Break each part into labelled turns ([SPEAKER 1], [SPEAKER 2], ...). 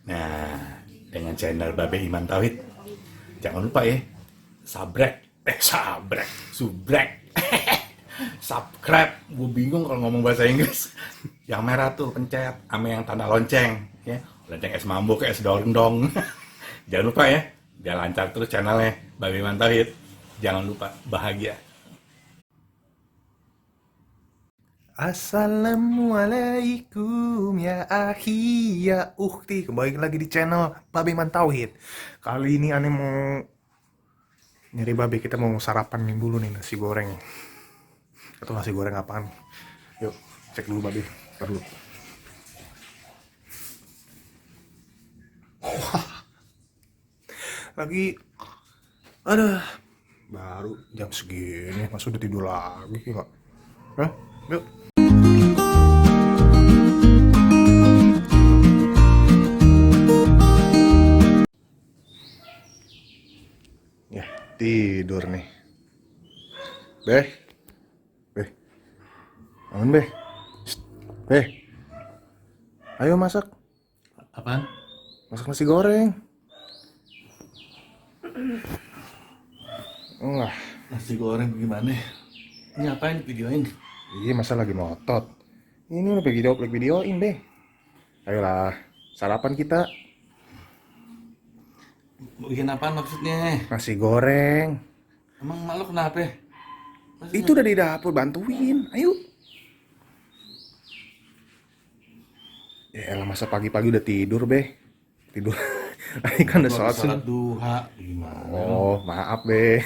[SPEAKER 1] Nah, dengan channel Babe Iman Tauhid. Jangan lupa ya, subrek, subscribe. Gue bingung kalau ngomong bahasa Inggris. Yang merah tuh pencet, sama yang tanda lonceng, ya. Lonceng es mambo ke es dong. Jangan lupa ya, biar lancar terus channelnya Babe Iman Tauhid. Jangan lupa bahagia.
[SPEAKER 2] Assalamualaikum ya akhi ya ukhti. Kembali lagi di channel Babe Man Tauhid. Kali ini aneh mau nyari babe, kita mau sarapan nih dulu nih, nasi goreng. Atau nasi goreng apaan? Yuk, cek dulu babe. Ntar dulu. Lagi aduh, baru jam segini masa udah tidur lagi kok. Hah? Yuk. Ya, tidur nih. Beh. Beh. Bangun, Beh. Shh. Beh. Ayo masak.
[SPEAKER 1] Apaan?
[SPEAKER 2] Masak nasi goreng. Wah,
[SPEAKER 1] Nasi goreng gimana? Ini apain videoin?
[SPEAKER 2] iya masa lagi ngotot. Ini udah videoin, Beh. Ayolah, sarapan kita.
[SPEAKER 1] Bikin apaan maksudnya?
[SPEAKER 2] Nasi goreng.
[SPEAKER 1] Emang mak lo kenapa?
[SPEAKER 2] Itu udah di dapur, bantuin. Ayo. Ya elah, masa pagi-pagi udah tidur, Beh. Tidur. Ini kan udah sholat
[SPEAKER 1] Sholat duha gimana?
[SPEAKER 2] Oh, maaf, Beh.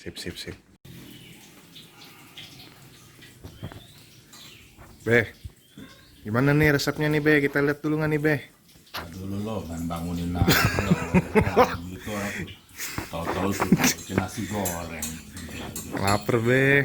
[SPEAKER 2] Sip. Beh, gimana nih resepnya nih, Beh? Kita lihat dulu nggak nih, Beh?
[SPEAKER 1] Dulu lo kan bangunin aja lo. Gitu orang tuh. Tahu-tahu suka bikin nasi goreng.
[SPEAKER 2] Lapar, Beh.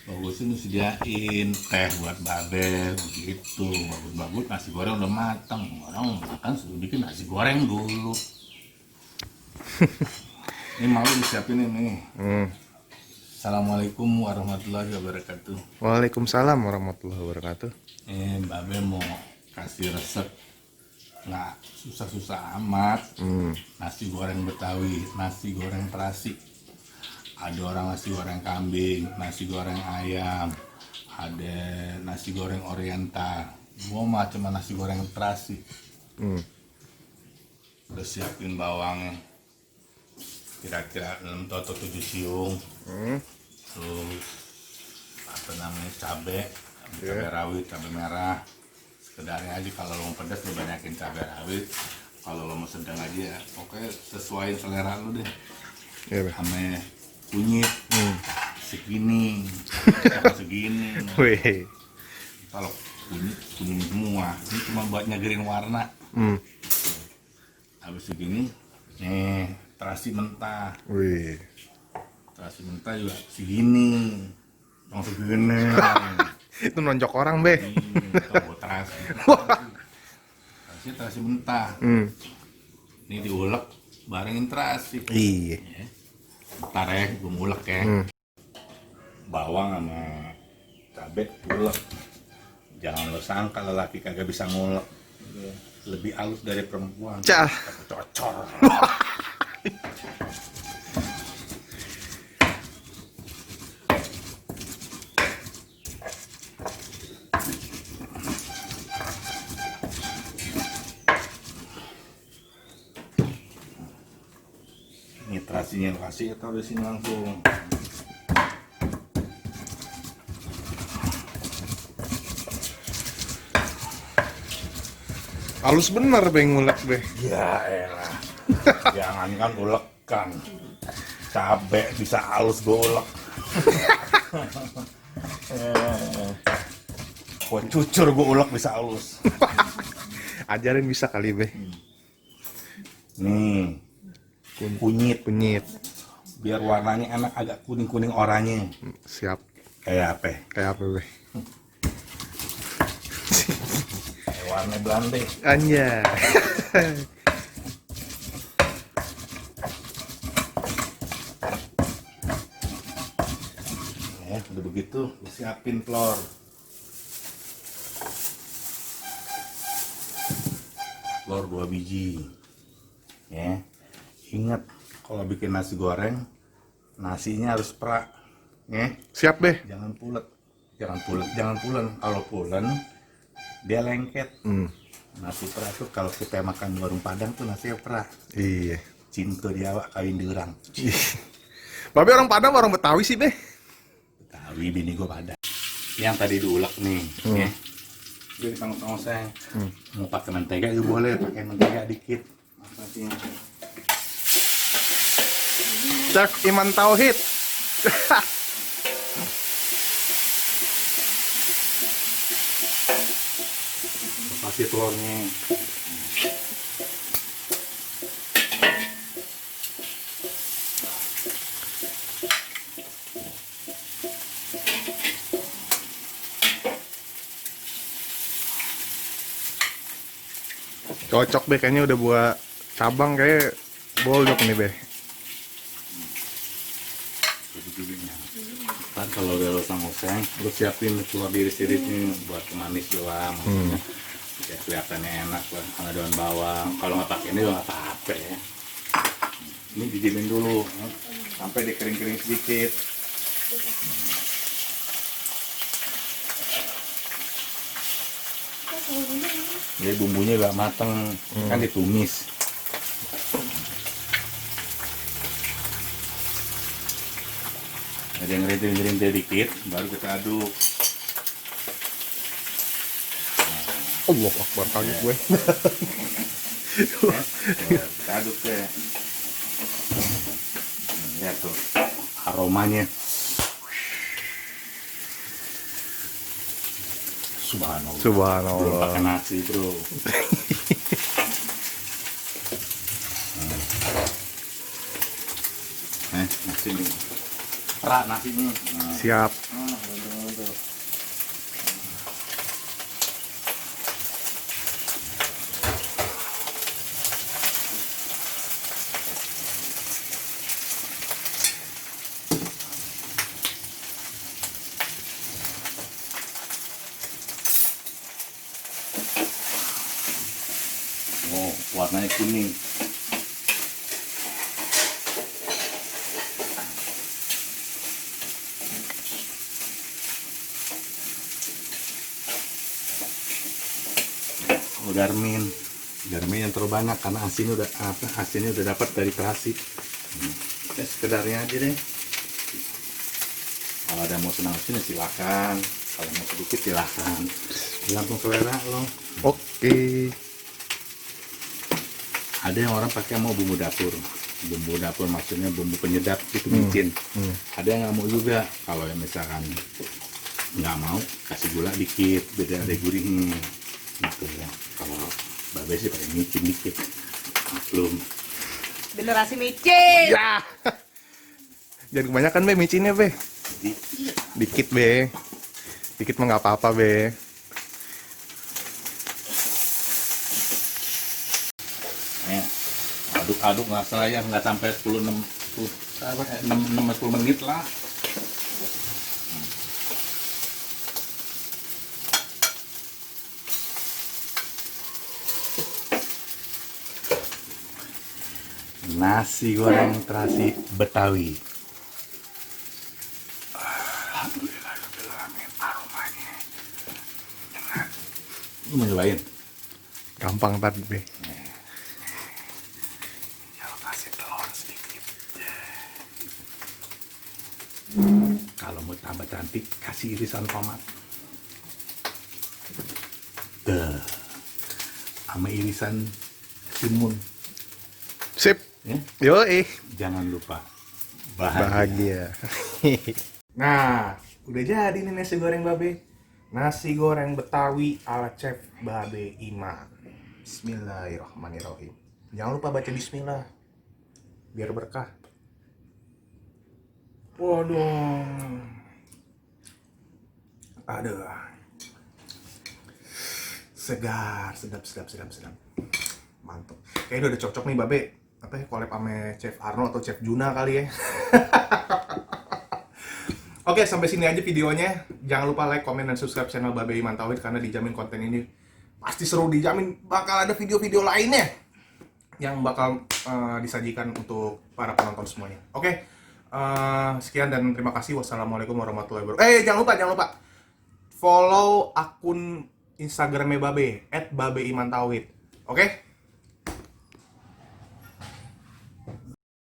[SPEAKER 1] Bagusnya sediain teh buat Babel gitu. Bagus-bagus nasi goreng udah matang. Orang makan suruh bikin nasi goreng dulu. Ini malu disiapin ini. Assalamualaikum warahmatullahi wabarakatuh.
[SPEAKER 2] Waalaikumsalam warahmatullahi wabarakatuh.
[SPEAKER 1] Babel mau kasih resep nggak susah-susah amat. Nasi goreng Betawi, nasi goreng terasi. Ada orang nasi goreng kambing, nasi goreng ayam, ada nasi goreng oriental. Semua macam nasi goreng terasi. Udah siapin bawangnya, kira-kira 6 atau 7 siung. Terus apa namanya, cabai rawit, cabai merah. Sekedarnya aja, kalau lo mau pedas lo banyakin cabai rawit. Kalau lo mau sedang aja ya, pokoknya sesuai selera lo deh.
[SPEAKER 2] Iya, Beh.
[SPEAKER 1] Sama kunyit segini, apa segini.
[SPEAKER 2] Wih.
[SPEAKER 1] Kalau kunyit semua, ini cuma buat nyegerin warna. Habis segini, terasi mentah.
[SPEAKER 2] Wih.
[SPEAKER 1] Terasi mentah juga segini, langsung segini.
[SPEAKER 2] Itu nonjok orang, Beh.
[SPEAKER 1] Tahu terasi. Terasi mentah. Ini diulek barengin terasi.
[SPEAKER 2] Iya.
[SPEAKER 1] Ntar ya, gue ngulek ya. Bawang sama cabai ulek. Jangan lo sangka lelaki kagak bisa ngulek. Lebih halus dari perempuan.
[SPEAKER 2] Cah.
[SPEAKER 1] Cocor. Ini terasinya lo kasih atau di sini langsung.
[SPEAKER 2] Halus bener, Beh, ngulek, Beh.
[SPEAKER 1] Ya elah. Jangan kan ulekan. Cabe bisa halus gue ulek. Gue cucur gue ulek bisa halus.
[SPEAKER 2] Ajarin bisa kali, Beh.
[SPEAKER 1] Nih, kunyit biar warnanya enak, agak kuning oranye.
[SPEAKER 2] Siap.
[SPEAKER 1] Kayak apa?
[SPEAKER 2] Kayak apa, Beh?
[SPEAKER 1] Kayak warna Belanda.
[SPEAKER 2] Anjay.
[SPEAKER 1] Udah begitu, lu siapin telur. Telur 2 biji. Ya. Ingat kalau bikin nasi goreng, nasinya harus perak. Ya.
[SPEAKER 2] Siap be.
[SPEAKER 1] Jangan pulen. Jangan pulen. Kalau pulen dia lengket. Nasi perak tuh kalau kita makan di warung Padang tuh nasi perak.
[SPEAKER 2] Iya.
[SPEAKER 1] Cinta di awak kawin di urang.
[SPEAKER 2] Babe orang Padang orang Betawi sih be.
[SPEAKER 1] Betawi bini gue Padang. Yang tadi diulek nih, ya. Jadi tanggung saya mau pakai mentega juga boleh, pakai mentega dikit. Maksudnya.
[SPEAKER 2] Chef Iman Tauhid.
[SPEAKER 1] Kasih telurnya.
[SPEAKER 2] Cocok be, kayaknya udah buat cabang kayak boldok nih be.
[SPEAKER 1] Kan kalau udah lo oseng, lo siapin telur diiris-irisnya buat manis doang. Ya kelihatannya enak lah, ada daun bawang. Kalau nggak pakai ini juga nggak apa-apa ya. Ini didiemin dulu, sampai dia kering-kering sedikit. Jadi bumbunya gak mateng, kan ditumis. Ada yang ngerintil-ngerintil dikit, baru kita aduk.
[SPEAKER 2] Allah Akbar, kaget gue.
[SPEAKER 1] Kita aduk deh. Lihat tuh aromanya. Subhanallah.
[SPEAKER 2] Subhanallah.
[SPEAKER 1] Belum pakai nasi bro. Nasi nih. Perak nasinya.
[SPEAKER 2] Siap.
[SPEAKER 1] Oh, warnanya kuning. Oh, Garmin yang terlalu banyak karena asinnya udah dapat dari terasi. Ya sekedarnya aja deh. Kalau ada mau senang asin silakan, kalau mau sedikit silakan, tergantung selera lo.
[SPEAKER 2] Oke.
[SPEAKER 1] Ada yang orang pakai mau bumbu dapur maksudnya bumbu penyedap itu micin. Ada yang nggak mau juga. Kalau yang misalkan nggak mau, kasih gula dikit, beda ada gurihnya gitu ya. Kalau babe sih pakai micin dikit, maklum.
[SPEAKER 3] Generasi micin.
[SPEAKER 2] Ya. Jangan kebanyakan be micinnya be.
[SPEAKER 1] Dikit.
[SPEAKER 2] Dikit be. Dikit mah nggak apa-apa be.
[SPEAKER 1] Aduk nggak salah ya, nggak sampai 10 menit lah. Nasi goreng terasi Betawi. Alhamdulillah, aromanya. Lu mau nyobain?
[SPEAKER 2] Gampang tadi be.
[SPEAKER 1] Kasih telur sedikit. Kalau mau tambah cantik, kasih irisan tomat. Sama irisan timun.
[SPEAKER 2] Sip.
[SPEAKER 1] Ya?
[SPEAKER 2] Yoi.
[SPEAKER 1] Jangan lupa
[SPEAKER 2] Bahagia. Nah, udah jadi nih nasi goreng babe. Nasi goreng Betawi ala Chef Babe Iman. Bismillahirrahmanirrahim. Jangan lupa baca bismillah. Biar berkah. Waduh. Aduh. Segar, sedap. Mantap. Kayaknya udah cocok nih babe. Apa ya, collab sama Chef Arno atau Chef Juna kali ya. Oke, sampai sini aja videonya. Jangan lupa like, comment, dan subscribe channel Babe Iman Tauhid karena dijamin konten ini pasti seru, dijamin bakal ada video-video lainnya yang bakal disajikan untuk para penonton semuanya. Oke, sekian dan terima kasih. Wassalamualaikum warahmatullahi wabarakatuh. Jangan lupa follow akun Instagramnya Babe @babeiman tauhid. Oke?